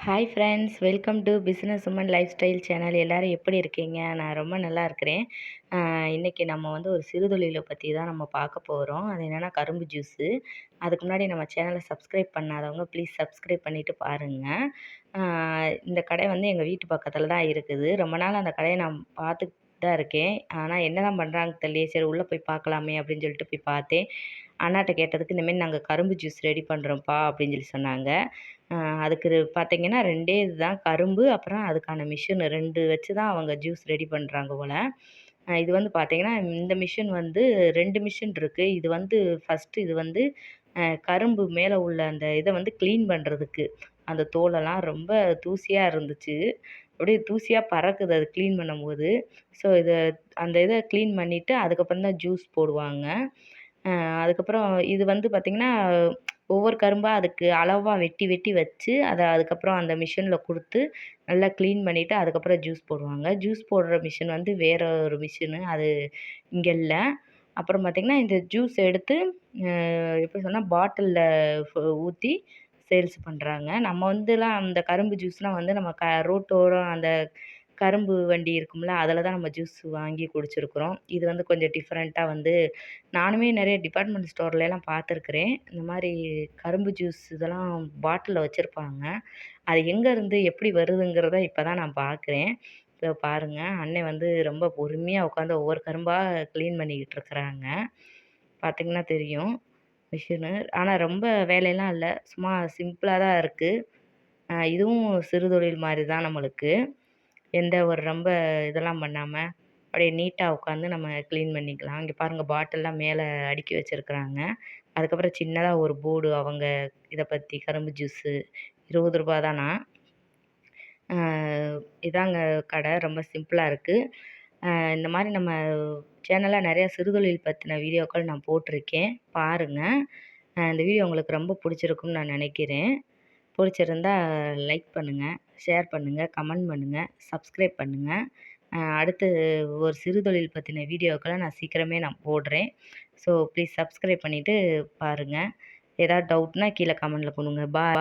Hi friends, welcome to business woman lifestyle channel. எல்லோரும் எப்படி இருக்கீங்க? நான் ரொம்ப நல்லா இருக்கிறேன். இன்றைக்கி நம்ம வந்து ஒரு சிறுதொழிலை பற்றி தான் நம்ம பார்க்க போகிறோம். அது என்னென்னா கரும்பு ஜூஸு. அதுக்கு முன்னாடி நம்ம சேனலை சப்ஸ்கிரைப் பண்ணாதவங்க ப்ளீஸ் சப்ஸ்கிரைப் பண்ணிவிட்டு பாருங்கள். இந்த கடை வந்து எங்கள் வீட்டு பக்கத்தில் தான் இருக்குது. ரொம்ப நாள் அந்த கடையை நான் பார்த்துக்கிட்டு தான் இருக்கேன். ஆனால் என்ன தான் பண்ணுறாங்க தெரியலையே, சரி உள்ளே போய் பார்க்கலாமே அப்படின்னு சொல்லிட்டு போய் பார்த்தேன். அண்ணாட்ட கேட்டதுக்கு இந்தமாரி நாங்கள் கரும்பு ஜூஸ் ரெடி பண்ணுறோம்ப்பா அப்படின்னு சொல்லி சொன்னாங்க. அதுக்கு பார்த்தீங்கன்னா 2டே இதுதான் கரும்பு, அப்புறம் அதுக்கான மிஷின் 2 வச்சு தான் அவங்க ஜூஸ் ரெடி பண்ணுறாங்க போல. இது வந்து பார்த்தீங்கன்னா, இந்த மிஷின் வந்து 2 மிஷின் இருக்கு. இது வந்து ஃபஸ்ட்டு இது வந்து கரும்பு மேலே உள்ள அந்த இதை வந்து க்ளீன் பண்ணுறதுக்கு. அந்த தோலெல்லாம் ரொம்ப தூசியா இருந்துச்சு. அப்படியே தூசியா பறக்குது அது க்ளீன் பண்ணும்போது. ஸோ அந்த இதை க்ளீன் பண்ணிவிட்டு அதுக்கப்புறம் தான் ஜூஸ் போடுவாங்க. அதுக்கப்புறம் இது வந்து பார்த்திங்கன்னா, ஒவ்வொரு கரும்பா அதுக்கு அளவா வெட்டி வெட்டி வச்சு, அதுக்கப்புறம் அந்த மிஷினில் குடுத்து, நல்லா க்ளீன் பண்ணிவிட்டு அதுக்கப்புறம் ஜூஸ் போடுவாங்க. ஜூஸ் போடுற மிஷின் வந்து வேற ஒரு மிஷினு. அது இங்க இல்ல. அப்புறம் பார்த்திங்கன்னா, இந்த ஜூஸ் எடுத்து எப்படி சொன்னா பாட்டில்ல ஊத்தி சேல்ஸ் பண்றாங்க. நம்ம வந்துலாம் அந்த கரும்பு ஜூஸ்லாம் வந்து நம்ம ரோட்டோரம் அந்த கரும்பு வண்டி இருக்கும்ல, அதில தான் நம்ம ஜூஸ் வாங்கி குடிச்சிருக்கிறோம். இது வந்து கொஞ்சம் டிஃப்ரெண்ட்டா வந்து நானுமே நெறைய டிபார்ட்மெண்ட் ஸ்டோர்லலாம் பார்த்துருக்குறேன். இந்த மாரி கரும்பு ஜூஸ் இதெல்லாம் பாட்டில்ல வச்சுருப்பாங்க. அது எங்கேருந்து எப்படி வருதுங்கிறத இப்ப தான் நான் பார்க்குறேன். இதோ பாருங்க, அண்ணன் வந்து ரொம்ப பொறுமையா உட்காந்து ஒவ்வொரு கரும்பா க்ளீன் பண்ணிக்கிட்டு இருக்கிறாங்க. பார்த்தீங்கன்னா தெரியும் மிஷினு. ஆனா ரொம்ப வேலையெல்லாம் இல்ல. சும்மா சிம்பிளா தான் இருக்கு. இதுவும் சிறுதொழில் மாரி தான் நம்மளுக்கு. எந்த ஒரு ரொம்ப இதெல்லாம் பண்ணாம, அப்படியே நீட்டா உட்காந்து நம்ம க்ளீன் பண்ணிக்கலாம். இங்கே பாருங்க பாட்டில்லாம் மேலே அடுக்கி வச்சிருக்கிறாங்க. அதுக்கப்புறம் சின்னதா ஒரு போர்டு அவங்க இத பத்தி கரும்பு ஜூஸு ரூ. 20 தானா. இதாங்க கடை ரொம்ப சிம்பிளா இருக்கு. இந்த மாரி நம்ம சேனல்ல நெறைய சிறுதொழில் பத்தின வீடியோக்கள் நான் போட்டிருக்கேன். பாருங்க. இந்த வீடியோ உங்களுக்கு ரொம்ப பிடிச்சிருக்கும்னு நான் நினைக்கிறேன். பிடிச்சிருந்தா லைக் பண்ணுங்க, ஷேர் பண்ணுங்க, கமெண்ட் பண்ணுங்க, சப்ஸ்கிரைப் பண்ணுங்க. அடுத்து ஒரு சிறுதொழில் பத்தின வீடியோக்கள நான் சீக்கிரமே போடுறேன். ஸோ ப்ளீஸ் சப்ஸ்கிரைப் பண்ணிட்டு பாருங்க. ஏதாவது டவுட்னா கீழ கமெண்ட்ல கொடுங்க. பாய்.